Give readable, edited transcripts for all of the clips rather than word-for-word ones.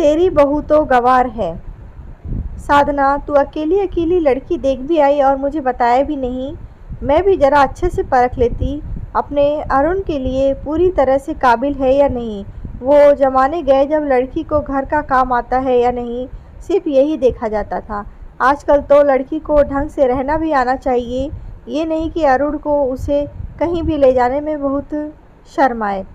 तेरी बहू तो गँवार है। साधना, तू अकेली अकेली लड़की देख भी आई और मुझे बताया भी नहीं। मैं भी ज़रा अच्छे से परख लेती अपने अरुण के लिए पूरी तरह से काबिल है या नहीं। वो ज़माने गए जब लड़की को घर का काम आता है या नहीं, सिर्फ यही देखा जाता था। आजकल तो लड़की को ढंग से रहना भी आना चाहिए, ये नहीं कि अरुण को उसे कहीं भी ले जाने में बहुत शर्म आए।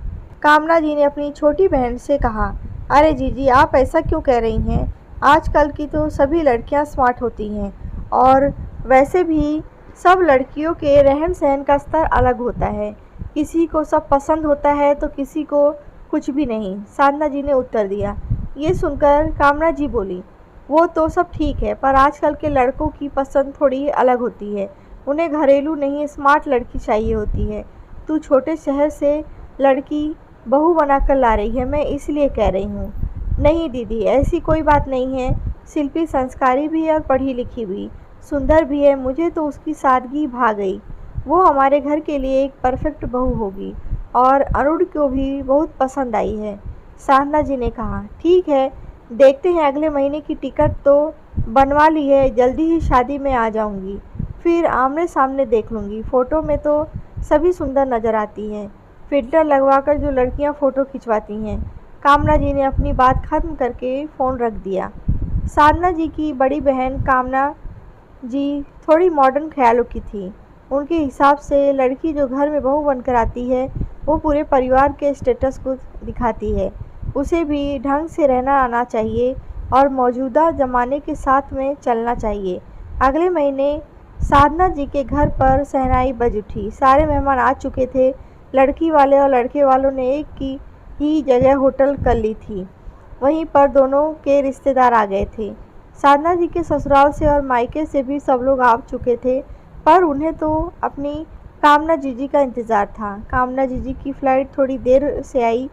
कामना जी ने अपनी छोटी बहन से कहा, अरे जीजी, आप ऐसा क्यों कह रही हैं? आजकल की तो सभी लड़कियां स्मार्ट होती हैं और वैसे भी सब लड़कियों के रहन सहन का स्तर अलग होता है। किसी को सब पसंद होता है तो किसी को कुछ भी नहीं, साधना जी ने उत्तर दिया। ये सुनकर कामना जी बोली, वो तो सब ठीक है, पर आजकल के लड़कों की पसंद थोड़ी अलग होती है। उन्हें घरेलू नहीं स्मार्ट लड़की चाहिए होती है। तू छोटे शहर से लड़की बहू बनाकर ला रही है, मैं इसलिए कह रही हूँ। नहीं दीदी, ऐसी कोई बात नहीं है। शिल्पी संस्कारी भी है और पढ़ी लिखी भी, सुंदर भी है। मुझे तो उसकी सादगी भा गई। वो हमारे घर के लिए एक परफेक्ट बहू होगी और अरुण को भी बहुत पसंद आई है। साधना जी ने कहा, ठीक है, देखते हैं। अगले महीने की टिकट तो बनवा ली है, जल्दी ही शादी में आ जाऊंगी, फिर आमने सामने देख लूँगी। फ़ोटो में तो सभी सुंदर नज़र आती हैं, फ़िल्टर लगवाकर जो लड़कियां फ़ोटो खिंचवाती हैं। कामना जी ने अपनी बात ख़त्म करके फ़ोन रख दिया। साधना जी की बड़ी बहन कामना जी थोड़ी मॉडर्न ख्यालों की थी। उनके हिसाब से लड़की जो घर में बहू बनकर आती है वो पूरे परिवार के स्टेटस को दिखाती है। उसे भी ढंग से रहना आना चाहिए और मौजूदा ज़माने के साथ में चलना चाहिए। अगले महीने साधना जी के घर पर शहनाई बज उठी। सारे मेहमान आ चुके थे। लड़की वाले और लड़के वालों ने एक की ही जगह होटल कर ली थी। वहीं पर दोनों के रिश्तेदार आ गए थे। साधना जी के ससुराल से और मायके से भी सब लोग आ चुके थे, पर उन्हें तो अपनी कामना जीजी का इंतज़ार था। कामना जीजी की फ़्लाइट थोड़ी देर से आई,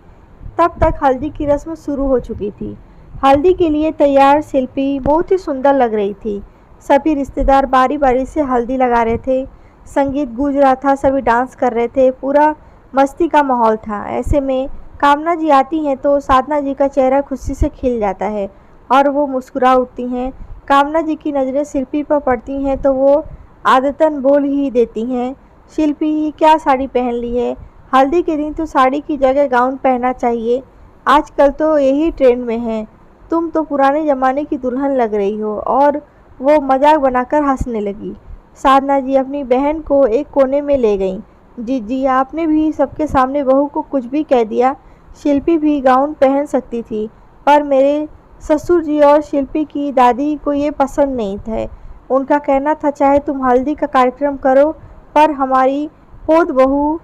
तब तक हल्दी की रस्म शुरू हो चुकी थी। हल्दी के लिए तैयार शिल्पी बहुत ही सुंदर लग रही थी। सभी रिश्तेदार बारी बारी से हल्दी लगा रहे थे। संगीत गूंज रहा था, सभी डांस कर रहे थे, पूरा मस्ती का माहौल था। ऐसे में कामना जी आती हैं तो साधना जी का चेहरा खुशी से खिल जाता है और वो मुस्कुरा उठती हैं। कामना जी की नज़रें शिल्पी पर पड़ती हैं तो वो आदतन बोल ही देती हैं, शिल्पी क्या साड़ी पहन ली है? हल्दी के दिन तो साड़ी की जगह गाउन पहनना चाहिए, आजकल तो यही ट्रेंड में है। तुम तो पुराने ज़माने की दुल्हन लग रही हो। और वो मजाक बनाकर हंसने लगी। साधना जी अपनी बहन को एक कोने में ले गईं। जीजी, आपने भी सबके सामने बहू को कुछ भी कह दिया। शिल्पी भी गाउन पहन सकती थी, पर मेरे ससुर जी और शिल्पी की दादी को ये पसंद नहीं था। उनका कहना था चाहे तुम हल्दी का कार्यक्रम करो, पर हमारी पोत बहू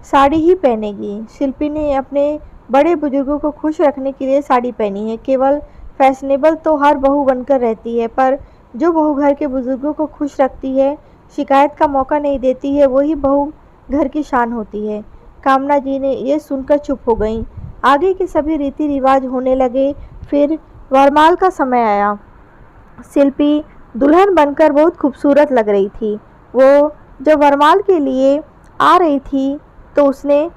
साड़ी ही पहनेगी। शिल्पी ने अपने बड़े बुजुर्गों को खुश रखने के लिए साड़ी पहनी है। केवल फैशनेबल तो हर बहू बनकर रहती है, पर जो बहू घर के बुजुर्गों को खुश रखती है, शिकायत का मौका नहीं देती है, वही बहू घर की शान होती है। कामना जी ने ये सुनकर चुप हो गईं। आगे के सभी रीति रिवाज होने लगे। फिर वरमाल का समय आया। शिल्पी दुल्हन बनकर बहुत खूबसूरत लग रही थी। वो जब वरमाल के लिए आ रही थी तो उसने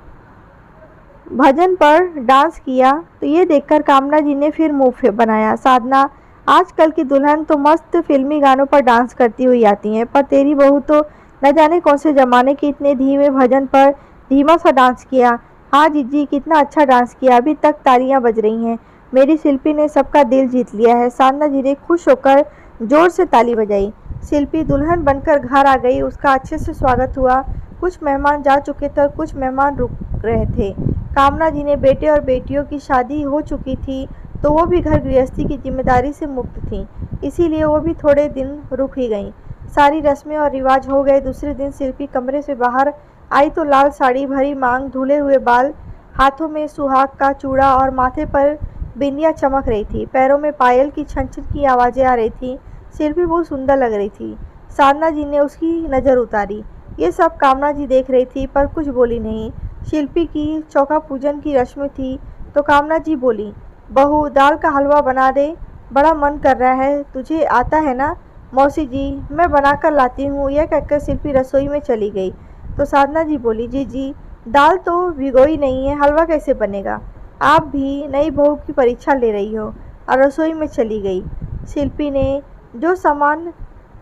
भजन पर डांस किया, तो ये देखकर कामना जी ने फिर मुंह बनाया। साधना, आजकल की दुल्हन तो मस्त फिल्मी गानों पर डांस करती हुई आती हैं, पर तेरी बहू तो न जाने कौन से ज़माने के इतने धीमे भजन पर धीमा सा डांस किया। हाँ जीजी, कितना अच्छा डांस किया, अभी तक तालियां बज रही हैं। मेरी शिल्पी ने सबका दिल जीत लिया है। साधना जी ने खुश होकर जोर से ताली बजाई। शिल्पी दुल्हन बनकर घर आ गई। उसका अच्छे से स्वागत हुआ। कुछ मेहमान जा चुके थे और कुछ मेहमान रुक रहे थे। कामना जी ने बेटे और बेटियों की शादी हो चुकी थी, तो वो भी घर गृहस्थी की जिम्मेदारी से मुक्त थीं, इसीलिए वो भी थोड़े दिन रुक ही गईं। सारी रस्में और रिवाज हो गए। दूसरे दिन शिल्पी कमरे से बाहर आई तो लाल साड़ी, भरी मांग, धुले हुए बाल, हाथों में सुहाग का चूड़ा और माथे पर बिंदिया चमक रही थी। पैरों में पायल की छन छन की आवाज़ें आ रही थी। शिल्पी बहुत सुंदर लग रही थी। साधना जी ने उसकी नज़र उतारी। ये सब कामना जी देख रही थी, पर कुछ बोली नहीं। शिल्पी की चौका पूजन की रस्म थी तो कामना जी बोली, बहू दाल का हलवा बना दे, बड़ा मन कर रहा है, तुझे आता है ना? मौसी जी, मैं बना कर लाती हूँ। यह कहकर शिल्पी रसोई में चली गई तो साधना जी बोली, जी दाल तो भिगोई नहीं है, हलवा कैसे बनेगा? आप भी नई बहू की परीक्षा ले रही हो। और रसोई में चली गई। शिल्पी ने जो सामान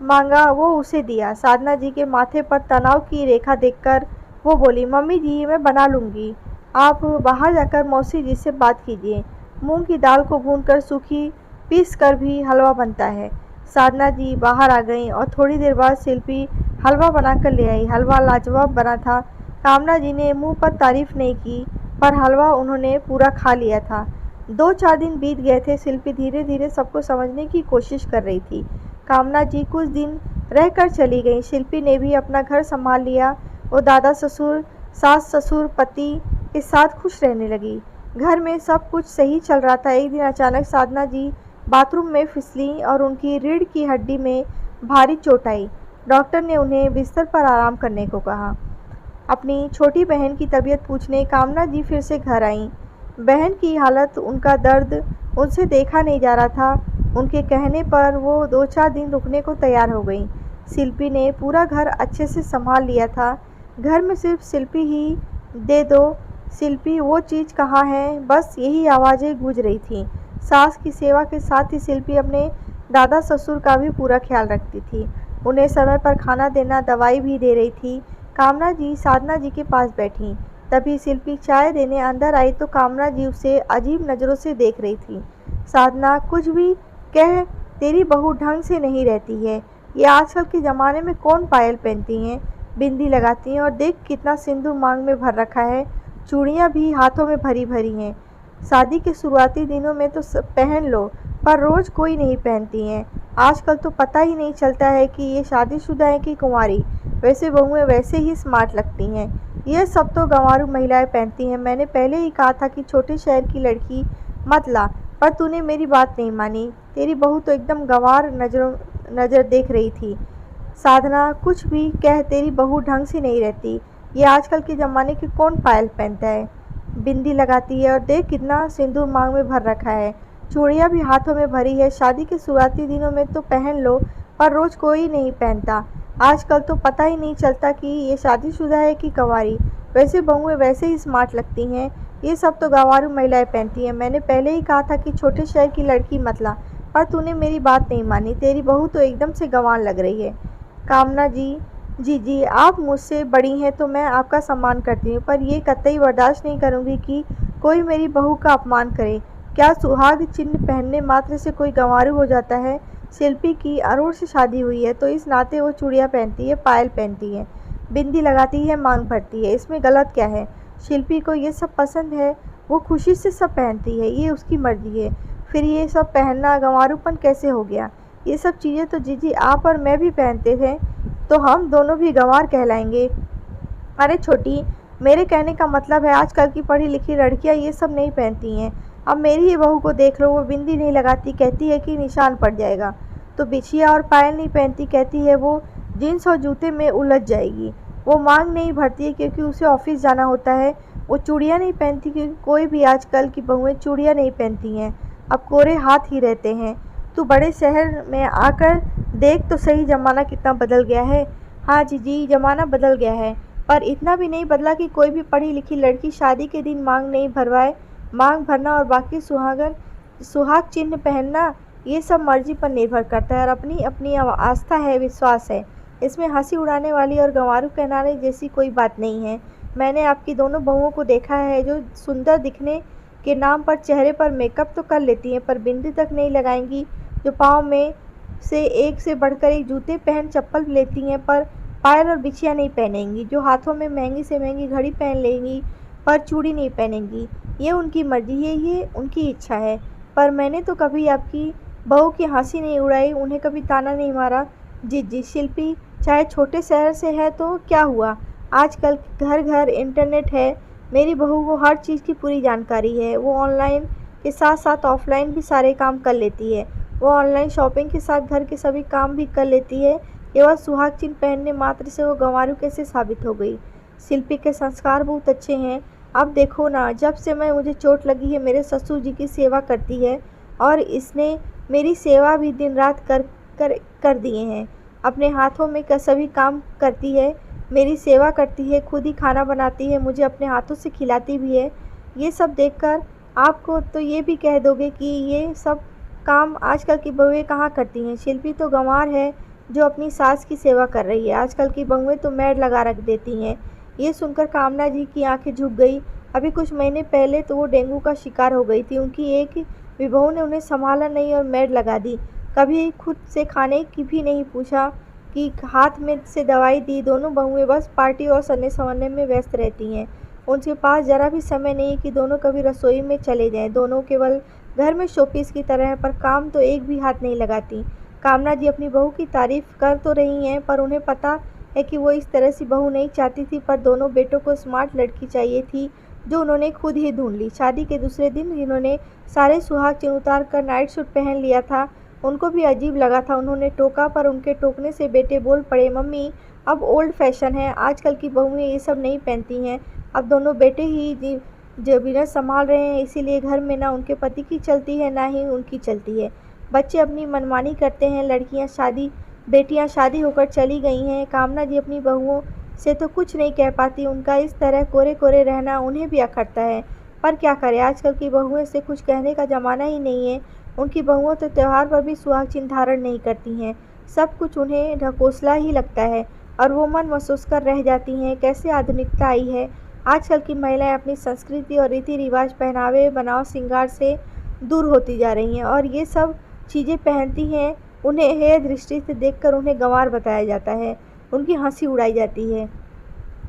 मांगा वो उसे दिया। साधना जी के माथे पर तनाव की रेखा देखकर वो बोली, मम्मी जी मैं बना लूँगी, आप बाहर जाकर मौसी जी से बात कीजिए। मूंग की दाल को भूनकर सूखी पीस कर भी हलवा बनता है। साधना जी बाहर आ गईं और थोड़ी देर बाद शिल्पी हलवा बनाकर ले आई। हलवा लाजवाब बना था। कामना जी ने मुंह पर तारीफ नहीं की, पर हलवा उन्होंने पूरा खा लिया था। 2-4 दिन बीत गए थे। शिल्पी धीरे धीरे सबको समझने की कोशिश कर रही थी। कामना जी कुछ दिन रहकर चली गई। शिल्पी ने भी अपना घर संभाल लिया। वो दादा ससुर, सास ससुर, पति के साथ खुश रहने लगी। घर में सब कुछ सही चल रहा था। एक दिन अचानक साधना जी बाथरूम में फिसली और उनकी रीढ़ की हड्डी में भारी चोट आई। डॉक्टर ने उन्हें बिस्तर पर आराम करने को कहा। अपनी छोटी बहन की तबीयत पूछने कामना जी फिर से घर आईं। बहन की हालत, उनका दर्द उनसे देखा नहीं जा रहा था। उनके कहने पर वो 2-4 दिन रुकने को तैयार हो गई। शिल्पी ने पूरा घर अच्छे से संभाल लिया था। घर में सिर्फ शिल्पी ही दे दो, शिल्पी वो चीज़ कहाँ है, बस यही आवाज़ें गूंज रही थीं। सास की सेवा के साथ ही शिल्पी अपने दादा ससुर का भी पूरा ख्याल रखती थी। उन्हें समय पर खाना देना, दवाई भी दे रही थी। कामना जी साधना जी के पास बैठी। तभी शिल्पी चाय देने अंदर आई तो कामना जी उसे अजीब नज़रों से देख रही थी। साधना, कुछ भी कह, तेरी बहू ढंग से नहीं रहती है। ये आजकल के ज़माने में कौन पायल पहनती हैं, बिंदी लगाती हैं, और देख कितना सिंदूर मांग में भर रखा है, चूड़ियाँ भी हाथों में भरी भरी हैं। शादी के शुरुआती दिनों में तो सब पहन लो, पर रोज़ कोई नहीं पहनती हैं। आजकल तो पता ही नहीं चलता है कि ये शादीशुदा है कि कुंवारी। वैसे बहुएं वैसे ही स्मार्ट लगती हैं। ये सब तो गंवारू महिलाएं पहनती हैं। मैंने पहले ही कहा था कि छोटे शहर की लड़की मत ला, पर तूने मेरी बात नहीं मानी। तेरी बहू तो एकदम गंवार नज़र देख रही थी। साधना, कुछ भी कह, तेरी बहू ढंग से नहीं रहती। ये आजकल के ज़माने की कौन पायल पहनता है, बिंदी लगाती है, और देख कितना सिंदूर मांग में भर रखा है, चूड़ियाँ भी हाथों में भरी है। शादी के शुरुआती दिनों में तो पहन लो, पर रोज़ कोई नहीं पहनता। आजकल तो पता ही नहीं चलता कि ये शादीशुदा है कि कंवारी। वैसे बहुएं वैसे ही स्मार्ट लगती हैं। ये सब तो गंवारू महिलाएं पहनती हैं। मैंने पहले ही कहा था कि छोटे शहर की लड़की मत ला, पर तूने मेरी बात नहीं मानी। तेरी बहू तो एकदम से गंवार लग रही है। कामना जी, जी आप मुझसे बड़ी हैं तो मैं आपका सम्मान करती हूँ, पर ये कतई बर्दाश्त नहीं करूँगी कि कोई मेरी बहू का अपमान करे। क्या सुहाग चिन्ह पहनने मात्र से कोई गंवारू हो जाता है? शिल्पी की अरुण से शादी हुई है तो इस नाते वो चूड़ियाँ पहनती है, पायल पहनती है, बिंदी लगाती है, मांग भरती है। इसमें गलत क्या है? शिल्पी को ये सब पसंद है, वो खुशी से सब पहनती है, ये उसकी मर्जी है। फिर ये सब पहनना गंवारूपन कैसे हो गया? ये सब चीज़ें तो जीजी आप और मैं भी पहनते थे, तो हम दोनों भी गंवार कहलाएंगे। अरे छोटी, मेरे कहने का मतलब है आजकल की पढ़ी लिखी लड़कियां ये सब नहीं पहनती हैं। अब मेरी ही बहू को देख लो, वो बिंदी नहीं लगाती, कहती है कि निशान पड़ जाएगा। तो बिछिया और पायल नहीं पहनती, कहती है वो जीन्स और जूते में उलझ जाएगी। वो मांग नहीं भरती है क्योंकि उसे ऑफिस जाना होता है। वो चूड़ियाँ नहीं पहनती क्योंकि कोई भी आजकल की बहुएं चूड़ियाँ नहीं पहनती हैं, अब कोरे हाथ ही रहते हैं। तू बड़े शहर में आकर देख तो सही, ज़माना कितना बदल गया है। हाँ जीजी, ज़माना बदल गया है, पर इतना भी नहीं बदला कि कोई भी पढ़ी लिखी लड़की शादी के दिन मांग नहीं भरवाए। मांग भरना और बाकी सुहाग चिन्ह पहनना, ये सब मर्जी पर निर्भर करता है और अपनी अपनी आस्था है, विश्वास है। इसमें हंसी उड़ाने वाली और गंवारू कहलाने जैसी कोई बात नहीं है। मैंने आपकी दोनों बहुओं को देखा है, जो सुंदर दिखने के नाम पर चेहरे पर मेकअप तो कर लेती हैं, पर बिंदी तक नहीं लगाएंगी। जो पाँव में से एक से बढ़कर एक जूते पहन चप्पल लेती हैं, पर पायल और बिछिया नहीं पहनेंगी। जो हाथों में महंगी से महंगी घड़ी पहन लेंगी, पर चूड़ी नहीं पहनेंगी। ये उनकी मर्जी है, ये उनकी इच्छा है। पर मैंने तो कभी आपकी बहू की हंसी नहीं उड़ाई, उन्हें कभी ताना नहीं मारा। जी शिल्पी चाहे छोटे शहर से है तो क्या हुआ, आजकल घर घर इंटरनेट है। मेरी बहू को हर चीज़ की पूरी जानकारी है। वो ऑनलाइन के साथ साथ ऑफलाइन भी सारे काम कर लेती है। वो ऑनलाइन शॉपिंग के साथ घर के सभी काम भी कर लेती है। केवल सुहाग चिन्ह पहनने मात्र से वो गंवारू कैसे साबित हो गई? शिल्पी के संस्कार बहुत अच्छे हैं। अब देखो ना, जब से मुझे चोट लगी है मेरे ससुर जी की सेवा करती है, और इसने मेरी सेवा भी दिन रात कर दिए हैं। अपने हाथों में सभी काम करती है, मेरी सेवा करती है, खुद ही खाना बनाती है, मुझे अपने हाथों से खिलाती भी है। ये सब देखकर आपको तो ये भी कह दोगे कि ये सब काम आजकल की बहुएं कहाँ करती हैं। शिल्पी तो गंवार है जो अपनी सास की सेवा कर रही है। आजकल की बहुएं तो मेड लगा रख देती हैं। ये सुनकर कामना जी की आंखें झुक गई। अभी कुछ महीने पहले तो वो डेंगू का शिकार हो गई थी। उनकी एक भी बहू ने उन्हें संभाला नहीं और मेड लगा दी। कभी खुद से खाने की भी नहीं पूछा कि हाथ में से दवाई दी। दोनों बहुएं बस पार्टी और सन्ने संवरने में व्यस्त रहती हैं। उनके पास जरा भी समय नहीं कि दोनों कभी रसोई में चले जाएं। दोनों केवल घर में शोपीस की तरह हैं, पर काम तो एक भी हाथ नहीं लगाती। कामना जी अपनी बहू की तारीफ कर तो रही हैं, पर उन्हें पता है कि वो इस तरह से बहू नहीं चाहती थी। पर दोनों बेटों को स्मार्ट लड़की चाहिए थी, जो उन्होंने खुद ही ढूंढ ली। शादी के दूसरे दिन जिन्होंने सारे सुहाग चिन्ह उतार कर नाइट सूट पहन लिया था, उनको भी अजीब लगा था। उन्होंने टोका, पर उनके टोकने से बेटे बोल पड़े, मम्मी अब ओल्ड फैशन है, आजकल की बहुएं ये सब नहीं पहनती हैं। अब दोनों बेटे ही जो बिजनेस संभाल रहे हैं, इसीलिए घर में ना उनके पति की चलती है ना ही उनकी चलती है। बच्चे अपनी मनमानी करते हैं। बेटियां शादी होकर चली गई हैं। कामना जी अपनी बहुओं से तो कुछ नहीं कह पाती। उनका इस तरह कोरे कोरे रहना उन्हें भी अखरता है, पर क्या करें, आजकल की बहुओं से कुछ कहने का ज़माना ही नहीं है। उनकी बहुओं तो त्योहार पर भी सुहाग चिन्ह धारण नहीं करती हैं। सब कुछ उन्हें ढकोसला ही लगता है और वो मन महसूस कर रह जाती हैं, कैसे आधुनिकता आई है। आजकल की महिलाएं अपनी संस्कृति और रीति रिवाज, पहनावे, बनाव, श्रृंगार से दूर होती जा रही हैं और ये सब चीज़ें पहनती हैं। उन्हें हेय दृष्टि से देखकर उन्हें गंवार बताया जाता है, उनकी हंसी उड़ाई जाती है।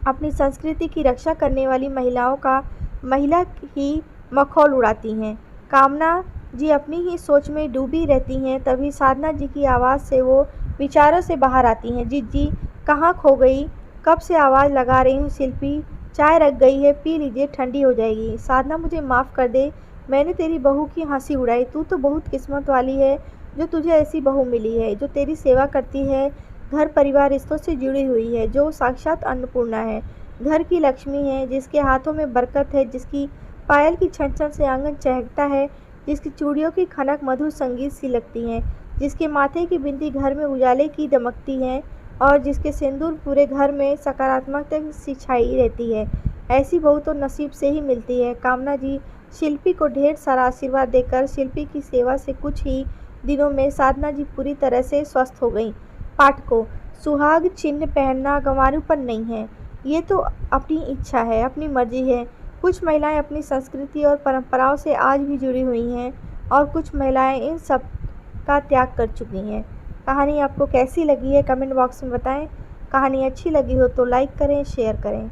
अपनी संस्कृति की रक्षा करने वाली महिला ही मखौल उड़ाती हैं। कामना जी अपनी ही सोच में डूबी रहती हैं। तभी साधना जी की आवाज़ से वो विचारों से बाहर आती हैं। जीजी कहाँ खो गई? कब से आवाज़ लगा रही हूँ। शिल्पी चाय रख गई है, पी लीजिए, ठंडी हो जाएगी। साधना मुझे माफ़ कर दे, मैंने तेरी बहू की हंसी उड़ाई। तू तो बहुत किस्मत वाली है जो तुझे ऐसी बहू मिली है, जो तेरी सेवा करती है, घर परिवार रिश्तों से जुड़ी हुई है, जो साक्षात अन्नपूर्णा है, घर की लक्ष्मी है, जिसके हाथों में बरकत है, जिसकी पायल की छन छन से आंगन चहकता है, जिसकी चूड़ियों की खनक मधुर संगीत सी लगती हैं, जिसके माथे की बिंदी घर में उजाले की दमकती है और जिसके सिंदूर पूरे घर में सकारात्मकता सी छाई रहती है। ऐसी बहू तो नसीब से ही मिलती है। कामना जी शिल्पी को ढेर सारा आशीर्वाद देकर शिल्पी की सेवा से कुछ ही दिनों में साधना जी पूरी तरह से स्वस्थ हो गईं। पाठकों, सुहाग चिन्ह पहनना गंवारूपन नहीं है, ये तो अपनी इच्छा है, अपनी मर्जी है। कुछ महिलाएं अपनी संस्कृति और परंपराओं से आज भी जुड़ी हुई हैं और कुछ महिलाएं इन सब का त्याग कर चुकी हैं। कहानी आपको कैसी लगी है कमेंट बॉक्स में बताएं। कहानी अच्छी लगी हो तो लाइक करें, शेयर करें।